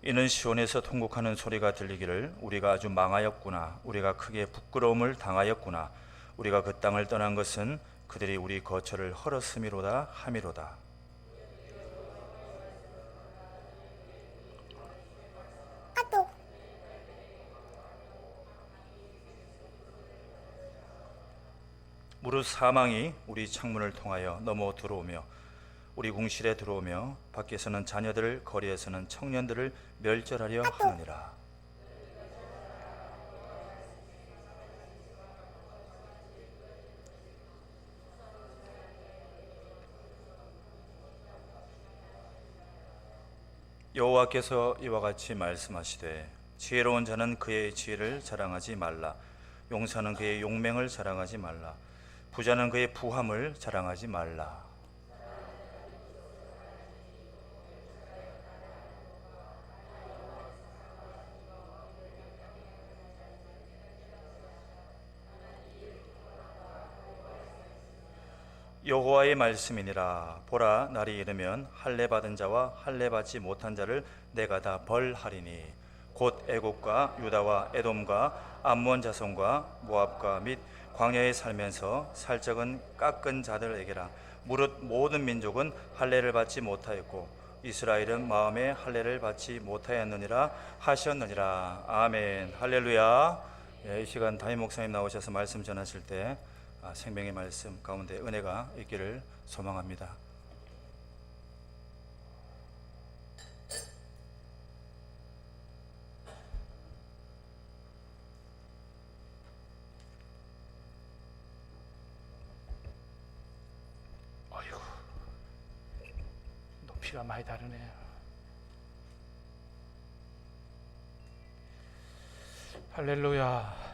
이는 시온에서 통곡하는 소리가 들리기를 우리가 아주 망하였구나, 우리가 크게 부끄러움을 당하였구나, 우리가 그 땅을 떠난 것은 그들이 우리 거처를 헐었음이로다 함이로다. 무릇 사망이 우리 창문을 통하여 넘어 들어오며 우리 궁실에 들어오며 밖에서는 자녀들, 거리에서는 청년들을 멸절하려 하느니라. 여호와께서 이와 같이 말씀하시되 지혜로운 자는 그의 지혜를 자랑하지 말라. 용사는 그의 용맹을 자랑하지 말라. 부자는 그의 부함을 자랑하지 말라. 여호와의 말씀이니라. 보라, 날이 이르면 할례 받은 자와 할례 받지 못한 자를 내가 다 벌하리니 곧 애국과 유다와 에돔과 암몬 자손과 모압과 및 광야에 살면서 살적은 깎은 자들에게라. 무릇 모든 민족은 할례를 받지 못하였고 이스라엘은 마음에 할례를 받지 못하였느니라 하셨느니라. 아멘. 할렐루야. 이 시간 담임 목사님 나오셔서 말씀 전하실 때 생명의 말씀 가운데 은혜가 있기를 소망합니다. 어이구, 높이가 많이 다르네요. 할렐루야.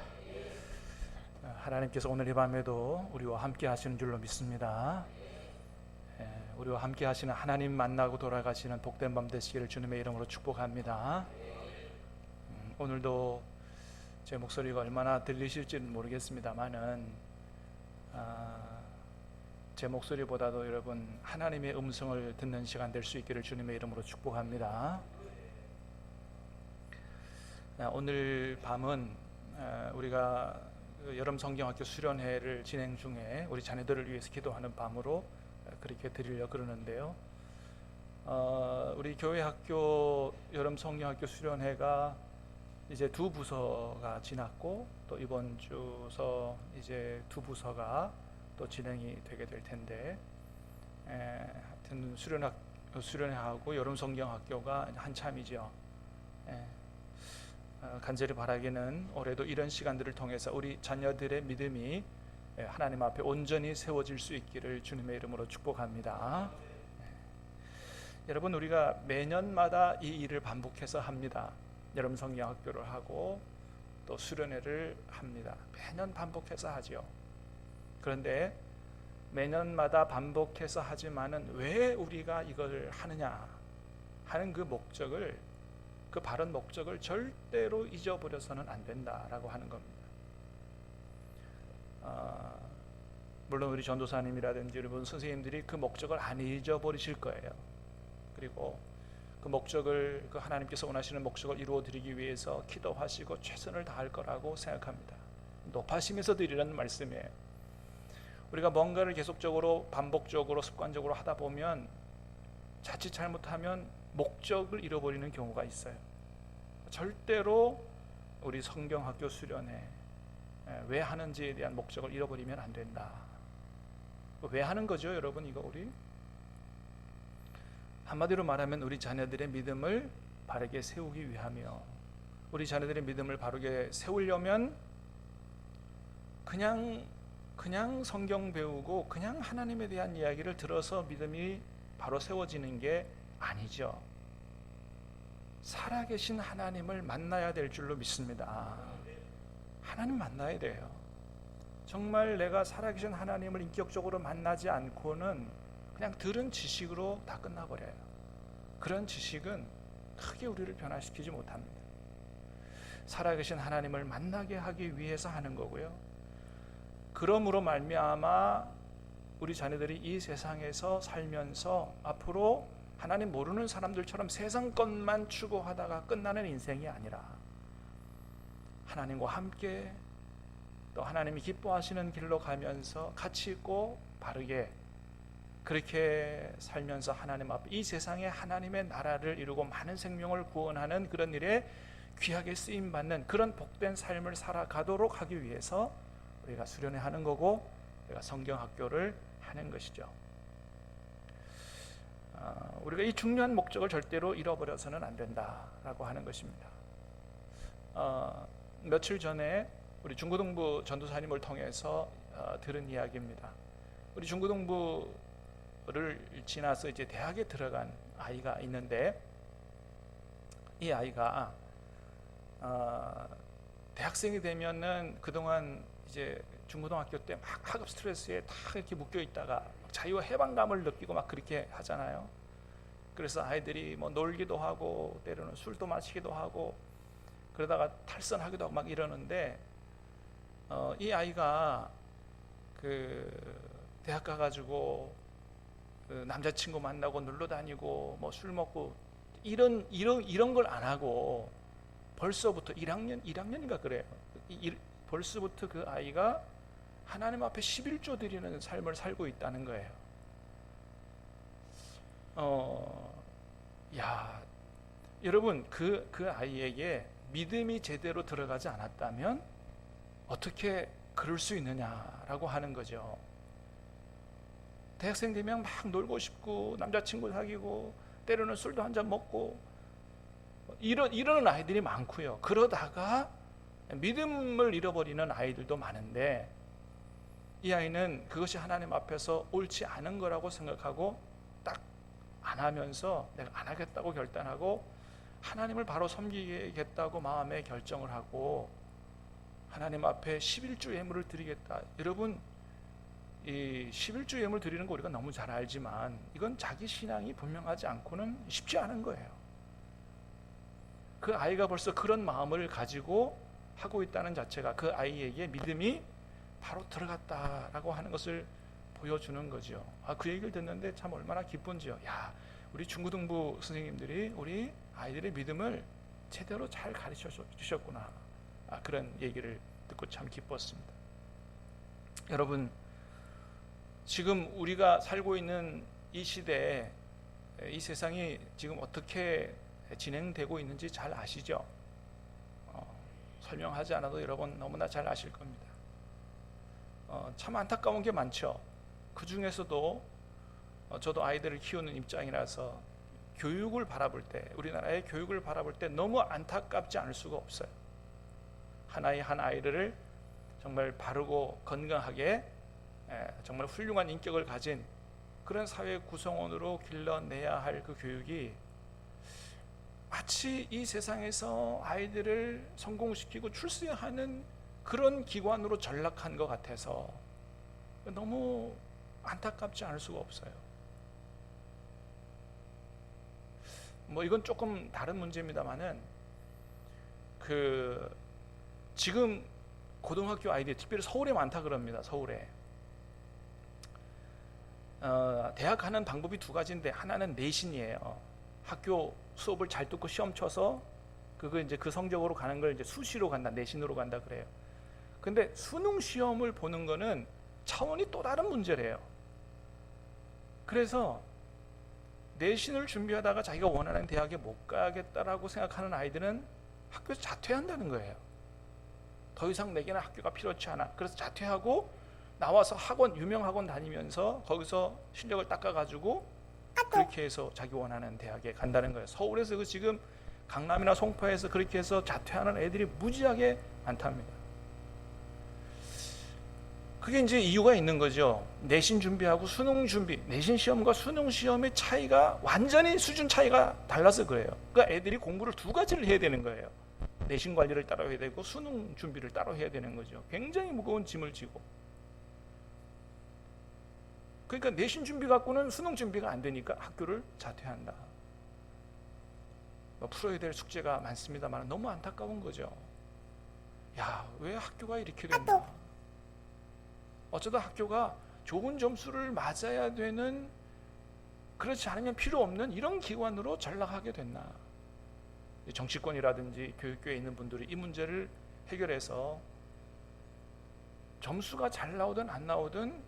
하나님께서 오늘 이 밤에도 우리와 함께 하시는 줄로 믿습니다. 우리와 함께 하시는 하나님 만나고 돌아가시는 복된 밤 되시기를 주님의 이름으로 축복합니다. 오늘도 제 목소리가 얼마나 들리실지는 모르겠습니다만은 제 목소리보다도 여러분 하나님의 음성을 듣는 시간 될 수 있기를 주님의 이름으로 축복합니다. 오늘 밤은 우리가 여름 성경학교 수련회를 진행 중에 우리 자녀들을 위해서 기도하는 밤으로 그렇게 드리려고 그러는데요. 우리 교회 학교 여름 성경학교 수련회가 이제 두 부서가 지났고 또 이번 주서 이제 두 부서가 또 진행이 되게 될 텐데, 하여튼 수련회하고 여름 성경학교가 한참이죠. 간절히 바라기는 올해도 이런 시간들을 통해서 우리 자녀들의 믿음이 하나님 앞에 온전히 세워질 수 있기를 주님의 이름으로 축복합니다. 여러분, 우리가 매년마다 이 일을 반복해서 합니다. 여름 성경학교를 하고 또 수련회를 합니다. 매년 반복해서 하죠. 그런데 매년마다 반복해서 하지만은 왜 우리가 이걸 하느냐 하는 그 바른 목적을 절대로 잊어버려서는 안 된다라고 하는 겁니다. 물론 우리 전도사님이라든지 여러분 선생님들이 그 목적을 안 잊어버리실 거예요. 그리고 그 목적을, 그 하나님께서 원하시는 목적을 이루어드리기 위해서 기도하시고 최선을 다할 거라고 생각합니다. 높아심에서 드리라는 말씀이에요. 우리가 뭔가를 계속적으로 반복적으로 습관적으로 하다 보면 자칫 잘못하면 목적을 잃어버리는 경우가 있어요. 절대로 우리 성경학교 수련회 왜 하는지에 대한 목적을 잃어버리면 안 된다. 왜 하는 거죠, 여러분? 이거 우리 한마디로 말하면 우리 자녀들의 믿음을 바르게 세우기 위하며, 우리 자녀들의 믿음을 바르게 세우려면 그냥 성경 배우고 그냥 하나님에 대한 이야기를 들어서 믿음이 바로 세워지는 게 아니죠. 살아계신 하나님을 만나야 될 줄로 믿습니다. 하나님 만나야 돼요. 정말 내가 살아계신 하나님을 인격적으로 만나지 않고는 그냥 들은 지식으로 다 끝나버려요. 그런 지식은 크게 우리를 변화시키지 못합니다. 살아계신 하나님을 만나게 하기 위해서 하는 거고요. 그러므로 말미암아 우리 자녀들이 이 세상에서 살면서 앞으로 하나님 모르는 사람들처럼 세상 것만 추구하다가 끝나는 인생이 아니라 하나님과 함께 또 하나님이 기뻐하시는 길로 가면서 가치 있고 바르게 그렇게 살면서 하나님 앞에 이 세상에 하나님의 나라를 이루고 많은 생명을 구원하는 그런 일에 귀하게 쓰임받는 그런 복된 삶을 살아가도록 하기 위해서 우리가 수련회 하는 거고 우리가 성경학교를 하는 것이죠. 우리가 이 중요한 목적을 절대로 잃어버려서는 안 된다라고 하는 것입니다. 며칠 전에 우리 중고등부 전도사님을 통해서 들은 이야기입니다. 우리 중고등부를 지나서 이제 대학에 들어간 아이가 있는데 이 아이가 대학생이 되면은 그동안 이제 중고등학교 때 막 학업 스트레스에 다 이렇게 묶여 있다가 자유와 해방감을 느끼고 막 그렇게 하잖아요. 그래서 아이들이 뭐 놀기도 하고 때로는 술도 마시기도 하고 그러다가 탈선하기도 하고 막 이러는데 이 아이가 그 대학 가가지고 그 남자친구 만나고 놀러 다니고 뭐 술 먹고 이런 걸 안 하고 벌써부터 1학년인가 그래요. 벌써부터 그 아이가 하나님 앞에 11조 드리는 삶을 살고 있다는 거예요. 여러분 그 아이에게 믿음이 제대로 들어가지 않았다면 어떻게 그럴 수 있느냐라고 하는 거죠. 대학생 되면 막 놀고 남자친구 사귀고 때로는 술도 한잔 먹고 이러는 아이들이 많고요. 그러다가 믿음을 잃어버리는 아이들도 많은데 이 아이는 그것이 하나님 앞에서 옳지 않은 거라고 생각하고 딱 안 하면서 내가 안 하겠다고 결단하고 하나님을 바로 섬기겠다고 마음에 결정을 하고 하나님 앞에 11주 예물을 드리겠다. 여러분 이 11주 예물 드리는 거 우리가 너무 잘 알지만 이건 자기 신앙이 분명하지 않고는 쉽지 않은 거예요. 그 아이가 벌써 그런 마음을 가지고 하고 있다는 자체가 그 아이에게 믿음이 바로 들어갔다라고 하는 것을 보여주는 거죠. 그 얘기를 듣는데 참 얼마나 기쁜지요. 우리 중고등부 선생님들이 우리 아이들의 믿음을 제대로 잘 가르쳐 주셨구나. 그런 얘기를 듣고 참 기뻤습니다. 여러분 지금 우리가 살고 있는 이 시대에 이 세상이 지금 어떻게 진행되고 있는지 잘 아시죠? 설명하지 않아도 여러분 너무나 잘 아실 겁니다. 참 안타까운 게 많죠. 그 중에서도 저도 아이들을 키우는 입장이라서 교육을 바라볼 때 우리나라의 교육을 바라볼 때 너무 안타깝지 않을 수가 없어요. 한 아이를 정말 바르고 건강하게 정말 훌륭한 인격을 가진 그런 사회 구성원으로 길러내야 할 그 교육이 마치 이 세상에서 아이들을 성공시키고 출세하는 그런 기관으로 전락한 것 같아서 너무 안타깝지 않을 수가 없어요. 뭐 이건 조금 다른 문제입니다만은 지금 고등학교 아이들 특별히 서울에 많다 그럽니다. 서울에 대학 가는 방법이 두 가지인데 하나는 내신이에요. 학교 수업을 잘 듣고 시험 쳐서 그 성적으로 가는 걸 이제 수시로 간다, 내신으로 간다 그래요. 근데 수능 시험을 보는 거는 차원이 또 다른 문제래요. 그래서 내신을 준비하다가 자기가 원하는 대학에 못 가겠다라고 생각하는 아이들은 학교에서 자퇴한다는 거예요. 더 이상 내게는 학교가 필요치 않아. 그래서 자퇴하고 나와서 유명 학원 다니면서 거기서 실력을 닦아가지고 그렇게 해서 자기 원하는 대학에 간다는 거예요. 서울에서 지금 강남이나 송파에서 그렇게 해서 자퇴하는 애들이 무지하게 많답니다. 그게 이제 이유가 있는 거죠. 내신 준비하고 수능 준비, 내신 시험과 수능 시험의 차이가 완전히 수준 차이가 달라서 그래요. 그러니까 애들이 공부를 두 가지를 해야 되는 거예요. 내신 관리를 따로 해야 되고 수능 준비를 따로 해야 되는 거죠. 굉장히 무거운 짐을 지고. 그러니까 내신 준비 갖고는 수능 준비가 안 되니까 학교를 자퇴한다. 풀어야 될 숙제가 많습니다만 너무 안타까운 거죠. 왜 학교가 이렇게 됐나? 어쩌다 학교가 좋은 점수를 맞아야 되는 그렇지 않으면 필요 없는 이런 기관으로 전락하게 됐나? 정치권이라든지 교육계에 있는 분들이 이 문제를 해결해서 점수가 잘 나오든 안 나오든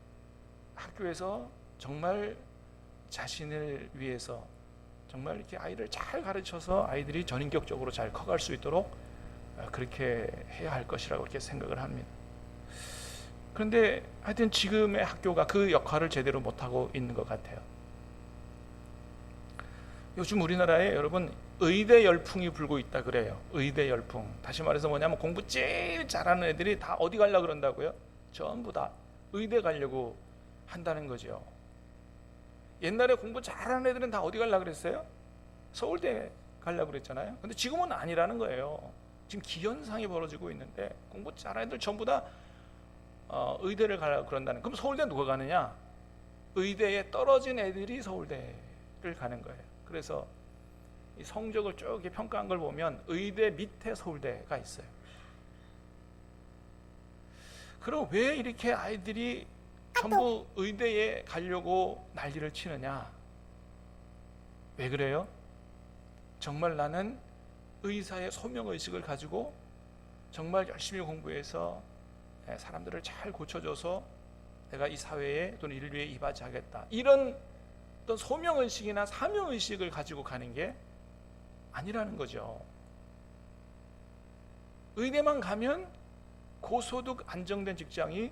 학교에서 정말 자신을 위해서 정말 이렇게 아이를 잘 가르쳐서 아이들이 전인격적으로 잘 커갈 수 있도록 그렇게 해야 할 것이라고 이렇게 생각을 합니다. 그런데 하여튼 지금의 학교가 그 역할을 제대로 못하고 있는 것 같아요. 요즘 우리나라에 여러분 의대 열풍이 불고 있다 그래요. 의대 열풍. 다시 말해서 뭐냐면 공부 제일 잘하는 애들이 다 어디 가려고 그런다고요? 전부 다 의대 가려고 한다는 거죠. 옛날에 공부 잘하는 애들은 다 어디 가려고 그랬어요? 서울대 가려고 그랬잖아요. 근데 지금은 아니라는 거예요. 지금 기현상이 벌어지고 있는데 공부 잘하는 애들 전부 다 의대를 가려고 그런다는. 그럼 서울대 누가 가느냐? 의대에 떨어진 애들이 서울대를 가는 거예요. 그래서 이 성적을 쭉 이렇게 평가한 걸 보면 의대 밑에 서울대가 있어요. 그럼 왜 이렇게 아이들이 전부 의대에 가려고 난리를 치느냐? 왜 그래요? 정말 나는 의사의 소명의식을 가지고 정말 열심히 공부해서 사람들을 잘 고쳐줘서 내가 이 사회에 또는 인류에 이바지하겠다, 이런 어떤 소명의식이나 사명의식을 가지고 가는 게 아니라는 거죠. 의대만 가면 고소득 안정된 직장이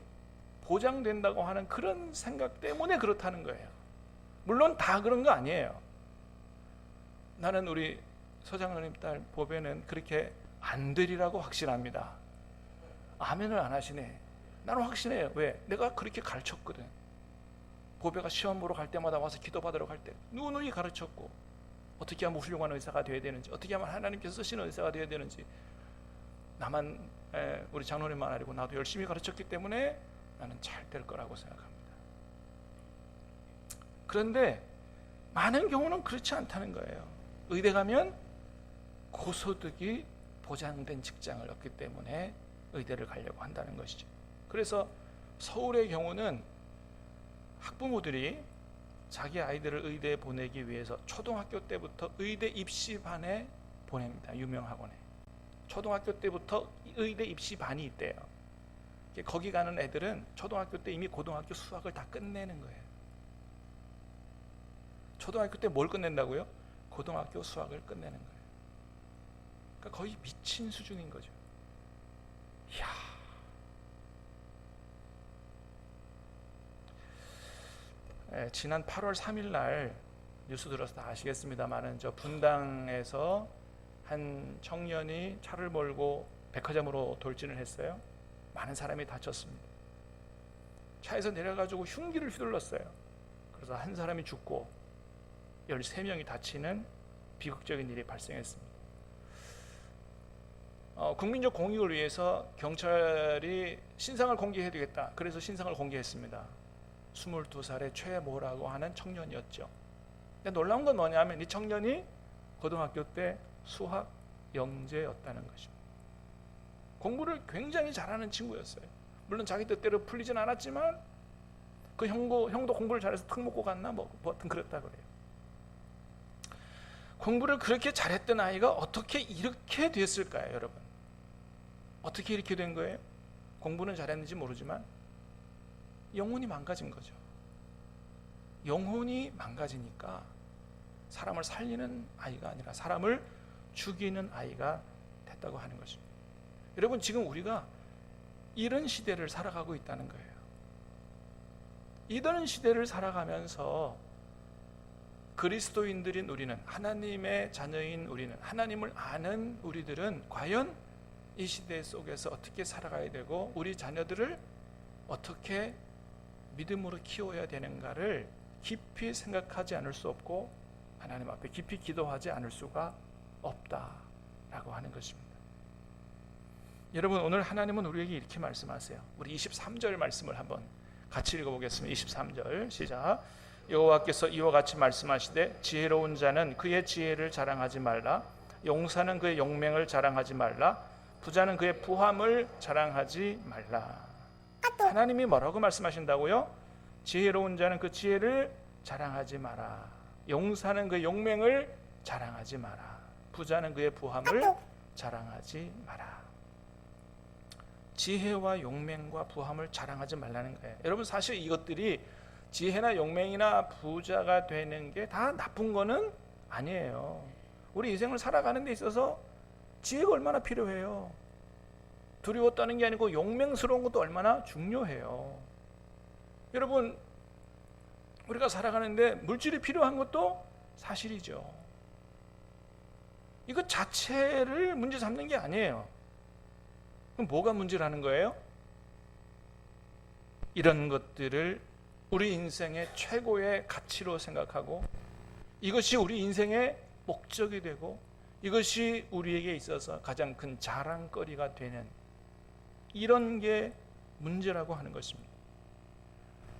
보장된다고 하는 그런 생각 때문에 그렇다는 거예요. 물론 다 그런 거 아니에요. 나는 우리 서장로님 딸 보배는 그렇게 안 되리라고 확신합니다. 아멘을 안 하시네. 나는 확신해요. 왜? 내가 그렇게 가르쳤거든. 보배가 시험 보러 갈 때마다 와서 기도받으러 갈 때 누누이 가르쳤고, 어떻게 하면 훌륭한 의사가 되어야 되는지, 어떻게 하면 하나님께서 쓰시는 의사가 되어야 되는지, 나만 우리 장로님만 아니고 나도 열심히 가르쳤기 때문에 나는 잘 될 거라고 생각합니다. 그런데 많은 경우는 그렇지 않다는 거예요. 의대 가면 고소득이 보장된 직장을 얻기 때문에 의대를 가려고 한다는 것이죠. 그래서 서울의 경우는 학부모들이 자기 아이들을 의대에 보내기 위해서 초등학교 때부터 의대 입시반에 보냅니다. 유명학원에. 초등학교 때부터 의대 입시반이 있대요. 거기 가는 애들은 초등학교 때 이미 고등학교 수학을 다 끝내는 거예요. 초등학교 때 뭘 끝낸다고요? 고등학교 수학을 끝내는 거예요. 그러니까 거의 미친 수준인 거죠. 이야. 지난 8월 3일 날 뉴스 들어서 다 아시겠습니다만은 저 분당에서 한 청년이 차를 몰고 백화점으로 돌진을 했어요. 많은 사람이 다쳤습니다. 차에서 내려가지고 흉기를 휘둘렀어요. 그래서 한 사람이 죽고 13명이 다치는 비극적인 일이 발생했습니다. 국민적 공익을 위해서 경찰이 신상을 공개해야 되겠다. 그래서 신상을 공개했습니다. 22살의 최모라고 하는 청년이었죠. 근데 놀라운 건 뭐냐면 이 청년이 고등학교 때 수학 영재였다는 것입니다. 공부를 굉장히 잘하는 친구였어요. 물론 자기 뜻대로 풀리진 않았지만 그 형도 공부를 잘해서 턱 먹고 갔나 뭐 하여튼 그랬다 그래요. 공부를 그렇게 잘했던 아이가 어떻게 이렇게 됐을까요, 여러분? 어떻게 이렇게 된 거예요? 공부는 잘했는지 모르지만 영혼이 망가진 거죠. 영혼이 망가지니까 사람을 살리는 아이가 아니라 사람을 죽이는 아이가 됐다고 하는 것입니다. 여러분, 지금 우리가 이런 시대를 살아가고 있다는 거예요. 이런 시대를 살아가면서 그리스도인들인 우리는, 하나님의 자녀인 우리는, 하나님을 아는 우리들은 과연 이 시대 속에서 어떻게 살아가야 되고 우리 자녀들을 어떻게 믿음으로 키워야 되는가를 깊이 생각하지 않을 수 없고 하나님 앞에 깊이 기도하지 않을 수가 없다라고 하는 것입니다. 여러분, 오늘 하나님은 우리에게 이렇게 말씀하세요. 우리 23절 말씀을 한번 같이 읽어보겠습니다. 23절 시작. 여호와께서 이와 같이 말씀하시되 지혜로운 자는 그의 지혜를 자랑하지 말라. 용사는 그의 용맹을 자랑하지 말라. 부자는 그의 부함을 자랑하지 말라. 하나님이 뭐라고 말씀하신다고요? 지혜로운 자는 그 지혜를 자랑하지 마라. 용사는 그 용맹을 자랑하지 마라. 부자는 그의 부함을 자랑하지 마라. 지혜와 용맹과 부함을 자랑하지 말라는 거예요. 여러분, 사실 이것들이 지혜나 용맹이나 부자가 되는 게 다 나쁜 거는 아니에요. 우리 인생을 살아가는 데 있어서 지혜가 얼마나 필요해요. 두려워 떠는 게 아니고 용맹스러운 것도 얼마나 중요해요. 여러분, 우리가 살아가는데 물질이 필요한 것도 사실이죠. 이것 자체를 문제 삼는 게 아니에요. 그럼 뭐가 문제라는 거예요? 이런 것들을 우리 인생의 최고의 가치로 생각하고 이것이 우리 인생의 목적이 되고 이것이 우리에게 있어서 가장 큰 자랑거리가 되는 이런 게 문제라고 하는 것입니다.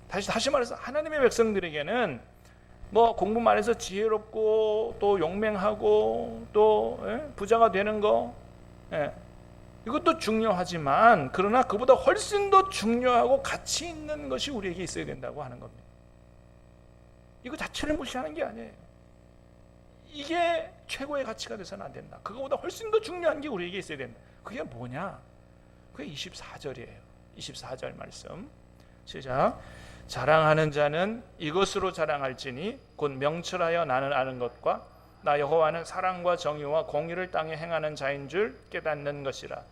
다시 말해서 하나님의 백성들에게는 뭐 공부만 해서 지혜롭고 또 용맹하고 또 부자가 되는 거 이것도 중요하지만 그러나 그보다 훨씬 더 중요하고 가치 있는 것이 우리에게 있어야 된다고 하는 겁니다. 이거 자체를 무시하는 게 아니에요. 이게 최고의 가치가 돼서는 안 된다. 그거보다 훨씬 더 중요한 게 우리에게 있어야 된다. 그게 뭐냐? 그게 24절이에요. 24절 말씀 시작. 자랑하는 자는 이것으로 자랑할지니 곧 명철하여 나는 아는 것과 나 여호와는 사랑과 정의와 공의를 땅에 행하는 자인 줄 깨닫는 것이라.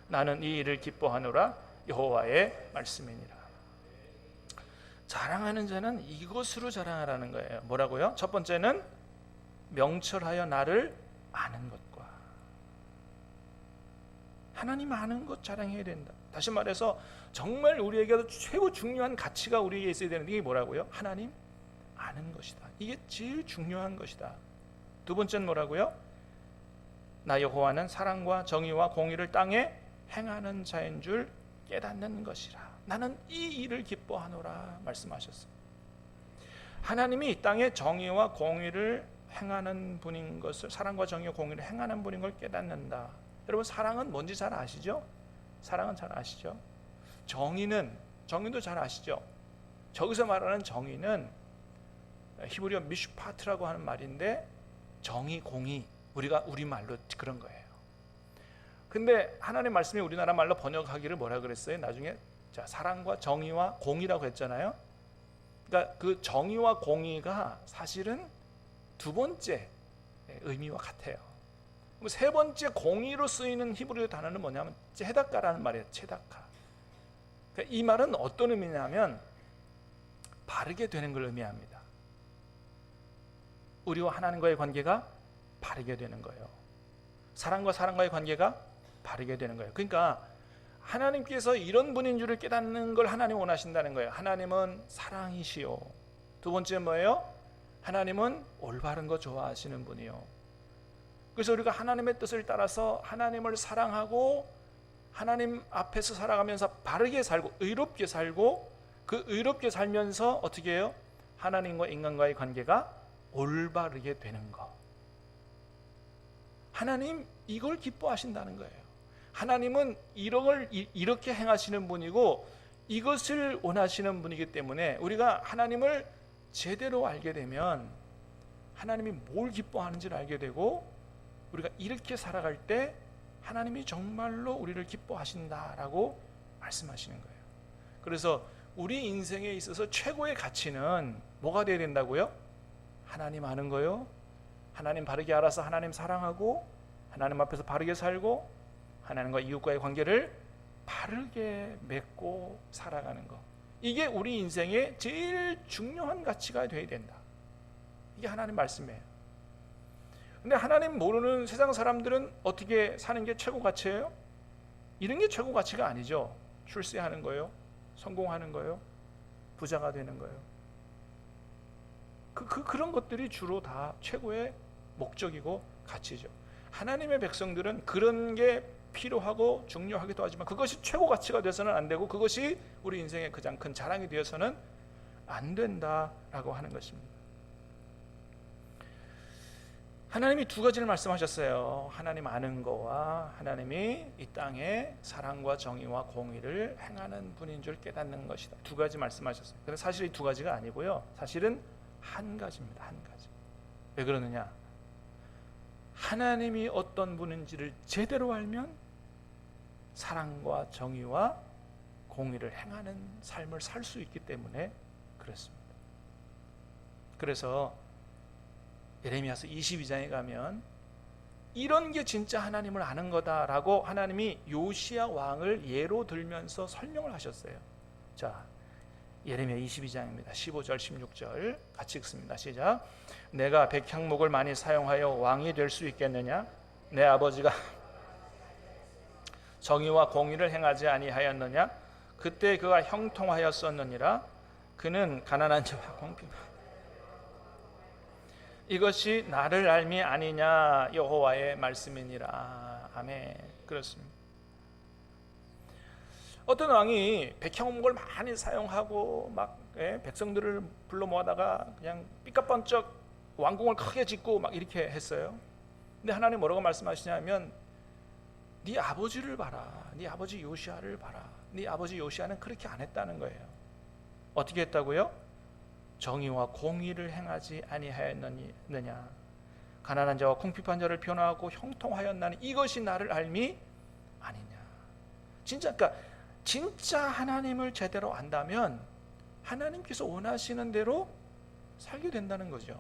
나는 이 일을 기뻐하노라. 여호와의 말씀이니라. 자랑하는 자는 이것으로 자랑하라는 거예요. 뭐라고요? 첫 번째는 명철하여 나를 아는 것과 하나님 아는 것 자랑해야 된다. 다시 말해서 정말 우리에게 최고 중요한 가치가 우리에게 있어야 되는데 이게 뭐라고요? 하나님 아는 것이다. 이게 제일 중요한 것이다. 두 번째는 뭐라고요? 나 여호와는 사랑과 정의와 공의를 땅에 행하는 자인 줄 깨닫는 것이라. 나는 이 일을 기뻐하노라 말씀하셨어요. 하나님이 이 땅에 정의와 공의를 행하는 분인 것을, 사랑과 정의와 공의를 행하는 분인 걸 깨닫는다. 여러분, 사랑은 뭔지 잘 아시죠? 사랑은 잘 아시죠? 정의도 잘 아시죠? 저기서 말하는 정의는 히브리어 미슈파트라고 하는 말인데 정의, 공의, 우리가 우리말로 그런 거예요. 근데 하나님 말씀이 우리나라 말로 번역하기를 뭐라 그랬어요? 나중에 자, 사랑과 정의와 공의라고 했잖아요. 그러니까 그 정의와 공의가 사실은 두 번째 의미와 같아요. 세 번째 공의로 쓰이는 히브리어 단어는 뭐냐면 체다카라는 말이에요. 체다카. 그러니까 이 말은 어떤 의미냐면 바르게 되는 걸 의미합니다. 우리와 하나님과의 관계가 바르게 되는 거예요. 사람과 사람과의 관계가 바르게 되는 거예요. 그러니까 하나님께서 이런 분인 줄을 깨닫는 걸 하나님 원하신다는 거예요. 하나님은 사랑이시요. 두 번째 뭐예요? 하나님은 올바른 거 좋아하시는 분이요. 그래서 우리가 하나님의 뜻을 따라서 하나님을 사랑하고 하나님 앞에서 살아가면서 바르게 살고 의롭게 살고 그 의롭게 살면서 어떻게 해요? 하나님과 인간과의 관계가 올바르게 되는 거. 하나님 이걸 기뻐하신다는 거예요. 하나님은 이렇게 행하시는 분이고 이것을 원하시는 분이기 때문에 우리가 하나님을 제대로 알게 되면 하나님이 뭘 기뻐하는지를 알게 되고 우리가 이렇게 살아갈 때 하나님이 정말로 우리를 기뻐하신다라고 말씀하시는 거예요. 그래서 우리 인생에 있어서 최고의 가치는 뭐가 되어야 된다고요? 하나님 아는 거요. 하나님 바르게 알아서 하나님 사랑하고 하나님 앞에서 바르게 살고 하나님과 이웃과의 관계를 바르게 맺고 살아가는 것. 이게 우리 인생의 제일 중요한 가치가 되어야 된다. 이게 하나님 말씀이에요. 근데 하나님 모르는 세상 사람들은 어떻게 사는 게 최고 가치예요? 이런 게 최고 가치가 아니죠. 출세하는 거예요. 성공하는 거예요. 부자가 되는 거예요. 그런 것들이 주로 다 최고의 목적이고 가치죠. 하나님의 백성들은 그런 게 필요하고 중요하기도 하지만 그것이 최고 가치가 되어서는 안 되고 그것이 우리 인생의 가장 큰 자랑이 되어서는 안 된다라고 하는 것입니다. 하나님이 두 가지를 말씀하셨어요. 하나님 아는 거와 하나님이 이 땅에 사랑과 정의와 공의를 행하는 분인 줄 깨닫는 것이다. 두 가지 말씀하셨어요. 근데 사실 이 두 가지가 아니고요. 사실은 한 가지입니다. 한 가지. 왜 그러느냐? 하나님이 어떤 분인지를 제대로 알면 사랑과 정의와 공의를 행하는 삶을 살 수 있기 때문에 그렇습니다. 그래서 예레미야서 22장에 가면 이런 게 진짜 하나님을 아는 거다라고 하나님이 요시야 왕을 예로 들면서 설명을 하셨어요. 자, 예레미야 22장입니다. 15절 16절 같이 읽습니다. 시작. 내가 백향목을 많이 사용하여 왕이 될 수 있겠느냐? 내 아버지가 정의와 공의를 행하지 아니하였느냐? 그때 그가 형통하였었느니라. 그는 가난한 자와 공평 이것이 나를 알미 아니냐 여호와의 말씀이니라. 아멘. 그렇습니다. 어떤 왕이 백향목을 많이 사용하고 막 백성들을 불러 모아다가 그냥 삐까뻔쩍 왕궁을 크게 짓고 막 이렇게 했어요. 근데 하나님 뭐라고 말씀하시냐면 네 아버지를 봐라. 네 아버지 요시야를 봐라. 네 아버지 요시야는 그렇게 안 했다는 거예요. 어떻게 했다고요? 정의와 공의를 행하지 아니하였느냐? 가난한 자와 궁핍한 자를 변화하고 형통하였나니 이것이 나를 알미 아니냐? 그러니까 진짜 하나님을 제대로 안다면 하나님께서 원하시는 대로 살게 된다는 거죠.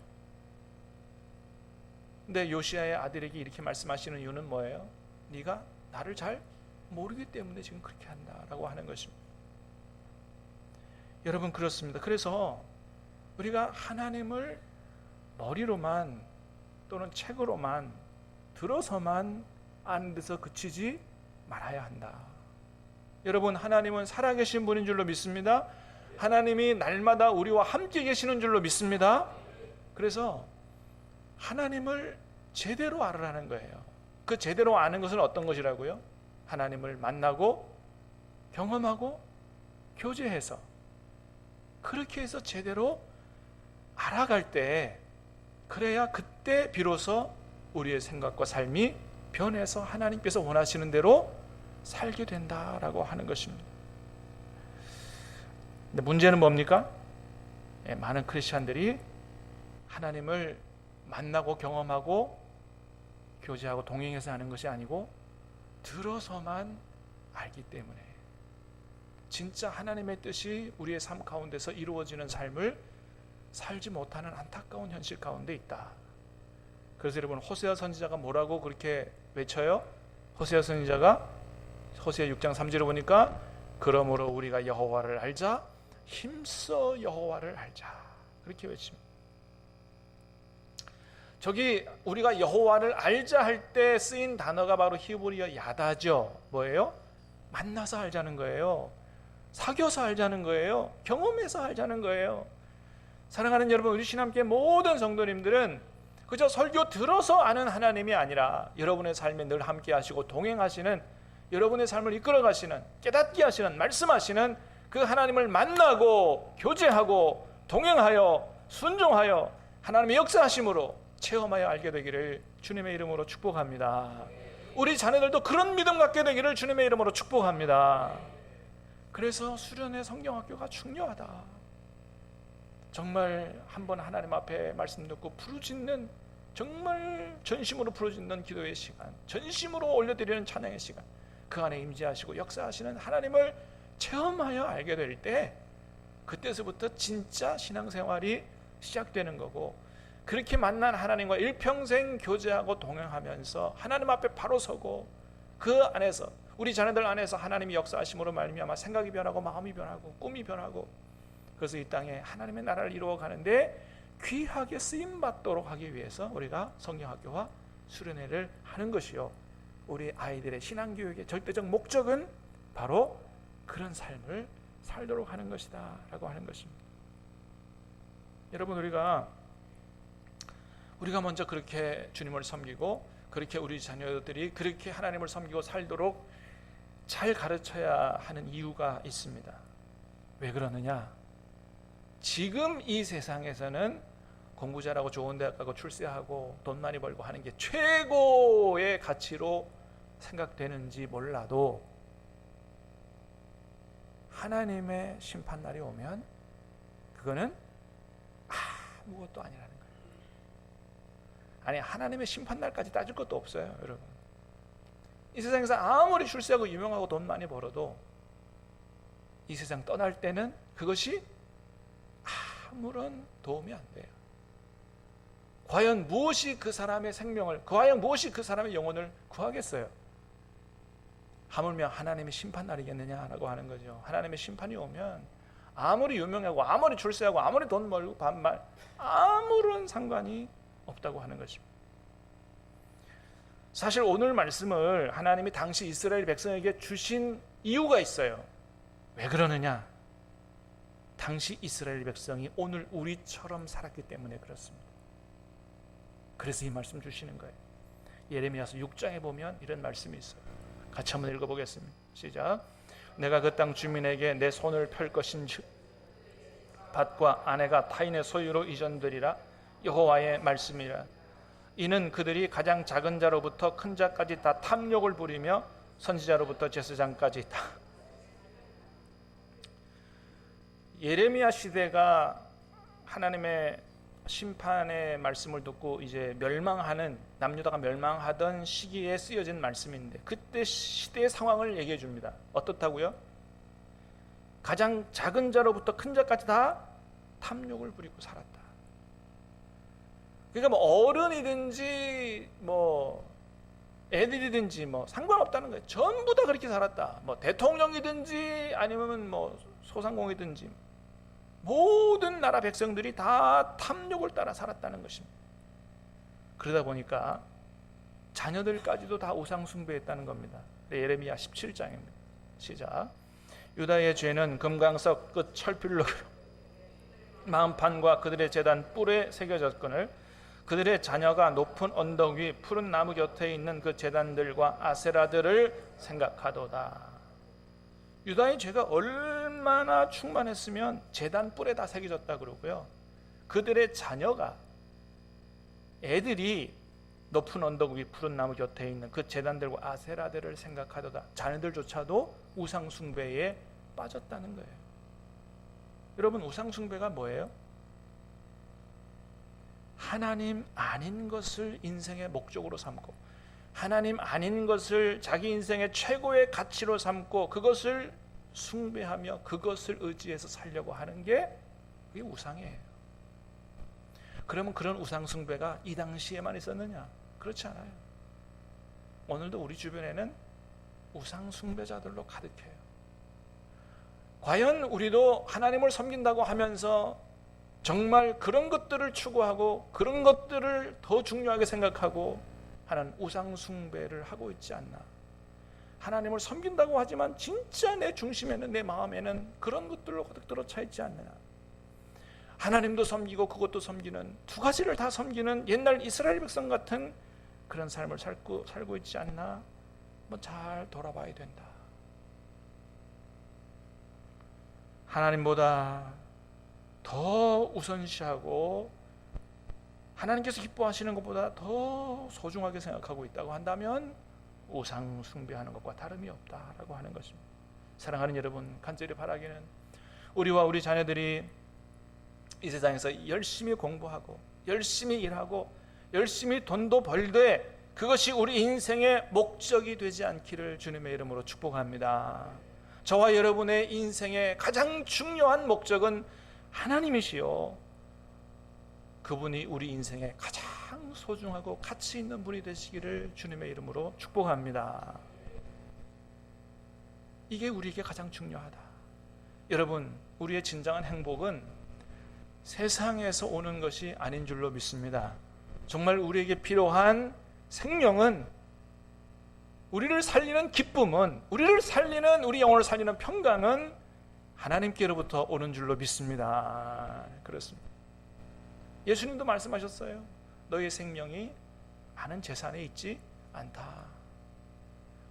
근데 요시야의 아들에게 이렇게 말씀하시는 이유는 뭐예요? 네가 나를 잘 모르기 때문에 지금 그렇게 한다라고 하는 것입니다. 여러분 그렇습니다. 그래서 우리가 하나님을 머리로만 또는 책으로만 들어서만 아는 데서 그치지 말아야 한다. 여러분 하나님은 살아계신 분인 줄로 믿습니다. 하나님이 날마다 우리와 함께 계시는 줄로 믿습니다. 그래서 하나님을 제대로 알으라는 거예요. 그 제대로 아는 것은 어떤 것이라고요? 하나님을 만나고 경험하고 교제해서 그렇게 해서 제대로 알아갈 때 그래야 그때 비로소 우리의 생각과 삶이 변해서 하나님께서 원하시는 대로 살게 된다라고 하는 것입니다. 근데 문제는 뭡니까? 많은 크리스찬들이 하나님을 만나고 경험하고 교제하고 동행해서 하는 것이 아니고 들어서만 알기 때문에 진짜 하나님의 뜻이 우리의 삶 가운데서 이루어지는 삶을 살지 못하는 안타까운 현실 가운데 있다. 그래서 여러분 호세아 선지자가 뭐라고 그렇게 외쳐요? 호세아 선지자가 호세아 6장 3절을 보니까 그러므로 우리가 여호와를 알자 힘써 여호와를 알자 그렇게 외칩니다. 저기 우리가 여호와를 알자 할 때 쓰인 단어가 바로 히브리어 야다죠. 뭐예요? 만나서 알자는 거예요. 사귀어서 알자는 거예요. 경험해서 알자는 거예요. 사랑하는 여러분, 우리 신함교회 모든 성도님들은 그저 설교 들어서 아는 하나님이 아니라 여러분의 삶에 늘 함께 하시고 동행하시는, 여러분의 삶을 이끌어 가시는, 깨닫게 하시는, 말씀하시는 그 하나님을 만나고 교제하고 동행하여 순종하여 하나님의 역사하심으로 체험하여 알게 되기를 주님의 이름으로 축복합니다. 우리 자녀들도 그런 믿음 갖게 되기를 주님의 이름으로 축복합니다. 그래서 수련회 성경학교가 중요하다. 정말 한번 하나님 앞에 말씀 듣고 부르짖는, 정말 전심으로 부르짖는 기도의 시간, 전심으로 올려드리는 찬양의 시간, 그 안에 임재하시고 역사하시는 하나님을 체험하여 알게 될 때, 그때서부터 진짜 신앙생활이 시작되는 거고, 그렇게 만난 하나님과 일평생 교제하고 동행하면서 하나님 앞에 바로 서고 그 안에서 우리 자녀들 안에서 하나님이 역사하심으로 말미암아 생각이 변하고 마음이 변하고 꿈이 변하고, 그래서 이 땅에 하나님의 나라를 이루어 가는데 귀하게 쓰임 받도록 하기 위해서 우리가 성경학교와 수련회를 하는 것이요, 우리 아이들의 신앙교육의 절대적 목적은 바로 그런 삶을 살도록 하는 것이다 라고 하는 것입니다. 여러분, 우리가 먼저 그렇게 주님을 섬기고 그렇게 우리 자녀들이 그렇게 하나님을 섬기고 살도록 잘 가르쳐야 하는 이유가 있습니다. 왜 그러느냐? 지금 이 세상에서는 공부 잘하고 좋은 대학 가고 출세하고 돈 많이 벌고 하는 게 최고의 가치로 생각되는지 몰라도 하나님의 심판날이 오면 그거는 아무것도 아니라는 거예요. 아니, 하나님의 심판날까지 따질 것도 없어요, 여러분. 이 세상에서 아무리 출세하고 유명하고 돈 많이 벌어도 이 세상 떠날 때는 그것이 아무런 도움이 안 돼요. 과연 무엇이 그 사람의 생명을, 과연 무엇이 그 사람의 영혼을 구하겠어요? 하물며 하나님의 심판날이겠느냐라고 하는 거죠. 하나님의 심판이 오면 아무리 유명하고 아무리 출세하고 아무리 돈 벌고 반말 아무런 상관이 없다고 하는 것입니다. 사실 오늘 말씀을 하나님이 당시 이스라엘 백성에게 주신 이유가 있어요. 왜 그러느냐? 당시 이스라엘 백성이 오늘 우리처럼 살았기 때문에 그렇습니다. 그래서 이 말씀 주시는 거예요. 예레미야서 6장에 보면 이런 말씀이 있어요. 같이 한번 읽어보겠습니다. 시작. 내가 그 땅 주민에게 내 손을 펼 것인즉 밭과 아내가 타인의 소유로 이전되리라. 여호와의 말씀이라. 이는 그들이 가장 작은 자로부터 큰 자까지 다 탐욕을 부리며 선지자로부터 제사장까지 다. 예레미야 시대가 하나님의 심판의 말씀을 듣고 이제 멸망하는, 남유다가 멸망하던 시기에 쓰여진 말씀인데, 그때 시대의 상황을 얘기해 줍니다. 어떻다고요? 가장 작은 자로부터 큰 자까지 다 탐욕을 부리고 살았다. 그러니까 뭐 어른이든지 뭐 애들이든지 뭐 상관없다는 거예요. 전부 다 그렇게 살았다. 뭐 대통령이든지 아니면 뭐 소상공이든지 모든 나라 백성들이 다 탐욕을 따라 살았다는 것입니다. 그러다 보니까 자녀들까지도 다 우상 숭배했다는 겁니다. 예레미야 17장입니다. 시작. 유다의 죄는 금강석 끝 철필로 마음판과 그들의 제단 뿔에 새겨졌거늘 그들의 자녀가 높은 언덕 위 푸른 나무 곁에 있는 그 제단들과 아세라들을 생각하도다. 유다의 죄가 얼마나 충만했으면 제단 뿔에 다 새겨졌다 그러고요. 그들의 자녀가, 애들이 높은 언덕 위 푸른 나무 곁에 있는 그 제단들과 아세라들을 생각하도다. 자녀들조차도 우상 숭배에 빠졌다는 거예요. 여러분, 우상 숭배가 뭐예요? 하나님 아닌 것을 인생의 목적으로 삼고 하나님 아닌 것을 자기 인생의 최고의 가치로 삼고 그것을 숭배하며 그것을 의지해서 살려고 하는 게 그게 우상이에요. 그러면 그런 우상 숭배가 이 당시에만 있었느냐? 그렇지 않아요. 오늘도 우리 주변에는 우상 숭배자들로 가득해요. 과연 우리도 하나님을 섬긴다고 하면서 정말 그런 것들을 추구하고 그런 것들을 더 중요하게 생각하고 하는 우상 숭배를 하고 있지 않나? 하나님을 섬긴다고 하지만 진짜 내 중심에는, 내 마음에는 그런 것들로 가득 들어차 있지 않느냐? 하나님도 섬기고 그것도 섬기는, 두 가지를 다 섬기는 옛날 이스라엘 백성 같은 그런 삶을 살고 있지 않나? 한번 잘 돌아봐야 된다. 하나님보다 더 우선시하고 하나님께서 기뻐하시는 것보다 더 소중하게 생각하고 있다고 한다면 우상 숭배하는 것과 다름이 없다라고 하는 것입니다. 사랑하는 여러분, 간절히 바라기는 우리와 우리 자녀들이 이 세상에서 열심히 공부하고 열심히 일하고 열심히 돈도 벌되 그것이 우리 인생의 목적이 되지 않기를 주님의 이름으로 축복합니다. 저와 여러분의 인생의 가장 중요한 목적은 하나님이시요, 그분이 우리 인생의 가장 소중하고 가치 있는 분이 되시기를 주님의 이름으로 축복합니다. 이게 우리에게 가장 중요하다. 여러분, 우리의 진정한 행복은 세상에서 오는 것이 아닌 줄로 믿습니다. 정말 우리에게 필요한 생명은, 우리를 살리는 기쁨은, 우리를 살리는, 우리 영혼을 살리는 평강은 하나님께로부터 오는 줄로 믿습니다. 그렇습니다. 예수님도 말씀하셨어요. 너의 생명이 많은 재산에 있지 않다.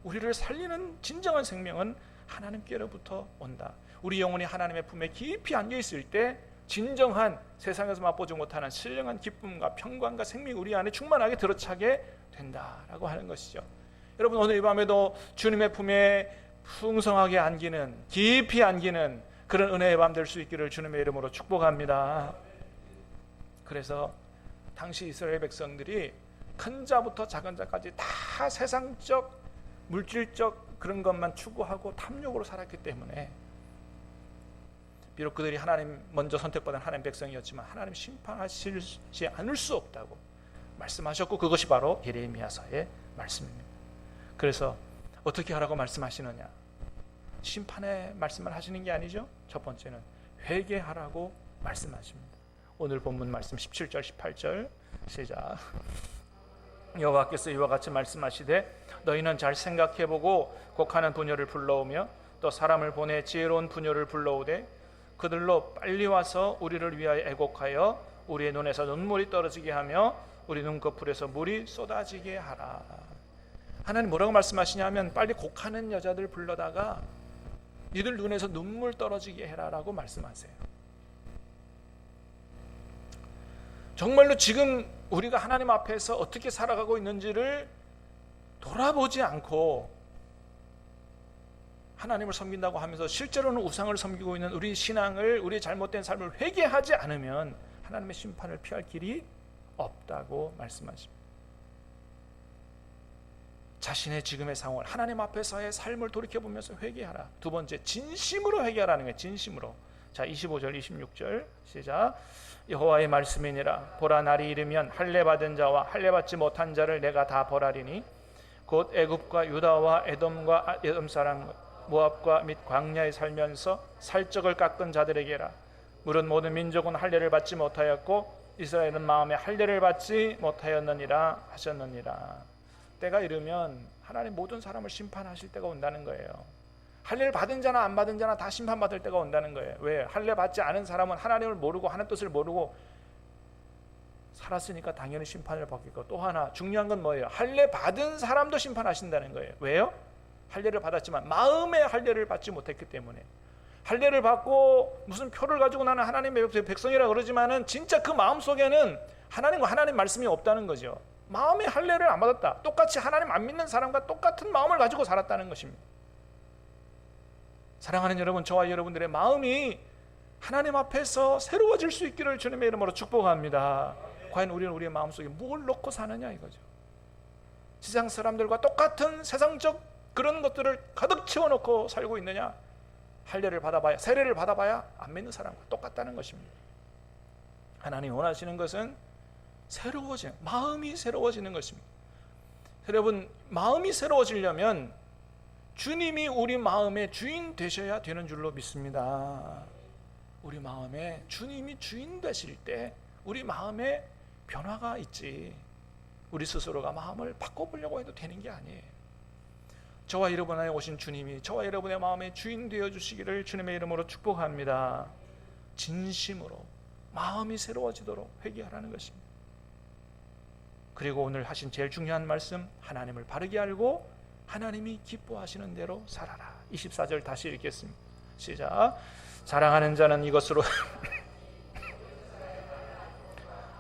우리를 살리는 진정한 생명은 하나님께로부터 온다. 우리 영혼이 하나님의 품에 깊이 안겨 있을 때 진정한, 세상에서 맛보지 못하는 신령한 기쁨과 평강과 생명이 우리 안에 충만하게 들어차게 된다라고 하는 것이죠. 여러분, 오늘 이 밤에도 주님의 품에 풍성하게 안기는, 깊이 안기는 그런 은혜의 밤 될 수 있기를 주님의 이름으로 축복합니다. 그래서 당시 이스라엘 백성들이 큰 자부터 작은 자까지 다 세상적 물질적 그런 것만 추구하고 탐욕으로 살았기 때문에 비록 그들이 하나님 먼저 선택받은 하나님 백성이었지만 하나님 심판하시지 않을 수 없다고 말씀하셨고, 그것이 바로 예레미야서의 말씀입니다. 그래서 어떻게 하라고 말씀하시느냐? 심판의 말씀을 하시는 게 아니죠. 첫 번째는 회개하라고 말씀하십니다. 오늘 본문 말씀 17절 18절 시작. 여호와께서 이와 같이 말씀하시되 너희는 잘 생각해보고 곡하는 부녀를 불러오며 또 사람을 보내 지혜로운 부녀를 불러오되 그들로 빨리 와서 우리를 위하여 애곡하여 우리의 눈에서 눈물이 떨어지게 하며 우리 눈꺼풀에서 물이 쏟아지게 하라. 하나님 뭐라고 말씀하시냐면 빨리 곡하는 여자들 불러다가 이들 눈에서 눈물 떨어지게 해라라고 말씀하세요. 정말로 지금 우리가 하나님 앞에서 어떻게 살아가고 있는지를 돌아보지 않고 하나님을 섬긴다고 하면서 실제로는 우상을 섬기고 있는 우리 신앙을, 우리의 잘못된 삶을 회개하지 않으면 하나님의 심판을 피할 길이 없다고 말씀하십니다. 자신의 지금의 상황을 하나님 앞에서의 삶을 돌이켜보면서 회개하라. 두 번째, 진심으로 회개하라는 거예요. 진심으로. 자, 25절 26절 시작. 여호와의 말씀이니라. 보라, 날이 이르면 할례받은 자와 할례받지 못한 자를 내가 다 벌하리니 곧 애굽과 유다와 에돔과 에돔 사람 모압과 및 광야에 살면서 살적을 깎은 자들에게라. 물은 모든 민족은 할례를 받지 못하였고 이스라엘은 마음에 할례를 받지 못하였느니라 하셨느니라. 때가 이르면 하나님 모든 사람을 심판하실 때가 온다는 거예요. 할례를 받은 자나 안 받은 자나 다 심판받을 때가 온다는 거예요. 왜? 할례 받지 않은 사람은 하나님을 모르고 하나님 뜻을 모르고 살았으니까 당연히 심판을 받겠고, 또 하나 중요한 건 뭐예요? 할례 받은 사람도 심판하신다는 거예요. 왜요? 할례를 받았지만 마음의 할례를 받지 못했기 때문에. 할례를 받고 무슨 표를 가지고 나는 하나님의 백성이라 그러지만은 진짜 그 마음 속에는 하나님과 하나님 말씀이 없다는 거죠. 마음의 할례를 안 받았다. 똑같이 하나님 안 믿는 사람과 똑같은 마음을 가지고 살았다는 것입니다. 사랑하는 여러분, 저와 여러분들의 마음이 하나님 앞에서 새로워질 수 있기를 주님의 이름으로 축복합니다. 과연 우리는 우리의 마음속에 뭘 넣고 사느냐 이거죠. 세상 사람들과 똑같은 세상적 그런 것들을 가득 채워놓고 살고 있느냐? 할례를 받아봐야, 세례를 받아봐야 안 믿는 사람과 똑같다는 것입니다. 하나님이 원하시는 것은 새로워지는, 마음이 새로워지는 것입니다. 여러분, 마음이 새로워지려면 주님이 우리 마음의 주인 되셔야 되는 줄로 믿습니다. 우리 마음에 주님이 주인 되실 때 우리 마음에 변화가 있지, 우리 스스로가 마음을 바꿔보려고 해도 되는 게 아니에요. 저와 여러분 안에 오신 주님이 저와 여러분의 마음의 주인 되어 주시기를 주님의 이름으로 축복합니다. 진심으로 마음이 새로워지도록 회개하라는 것입니다. 그리고 오늘 하신 제일 중요한 말씀, 하나님을 바르게 알고 하나님이 기뻐하시는 대로 살아라. 24절 다시 읽겠습니다. 시작. 사랑하는 자는 이것으로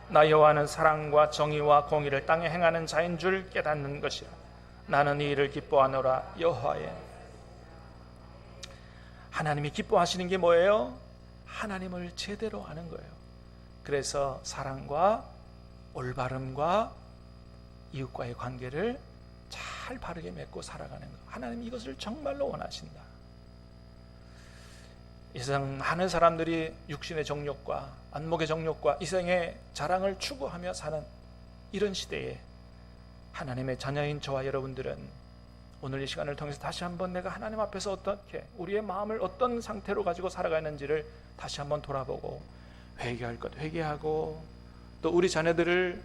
나 여호와는 사랑과 정의와 공의를 땅에 행하는 자인 줄 깨닫는 것이라. 나는 이 일을 기뻐하노라. 여호와의 하나님이 기뻐하시는 게 뭐예요? 하나님을 제대로 아는 거예요. 그래서 사랑과 올바름과 이웃과의 관계를 잘 바르게 맺고 살아가는 것, 하나님이 이것을 정말로 원하신다. 이 세상 많은 사람들이 육신의 정욕과 안목의 정욕과 이생의 자랑을 추구하며 사는 이런 시대에 하나님의 자녀인 저와 여러분들은 오늘 이 시간을 통해서 다시 한번 내가 하나님 앞에서 어떻게 우리의 마음을 어떤 상태로 가지고 살아가는지를 다시 한번 돌아보고 회개할 것 회개하고, 또 우리 자녀들을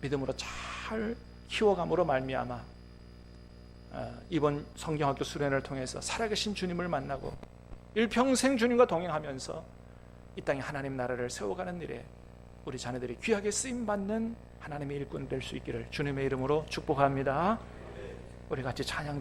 믿음으로 잘 키워감으로 말미암아 이번 성경학교 수련을 통해서 살아계신 주님을 만나고 일평생 주님과 동행하면서 이 땅에 하나님 나라를 세워가는 일에 우리 자녀들이 귀하게 쓰임받는 하나님의 일꾼 될 수 있기를 주님의 이름으로 축복합니다. 우리 같이 찬양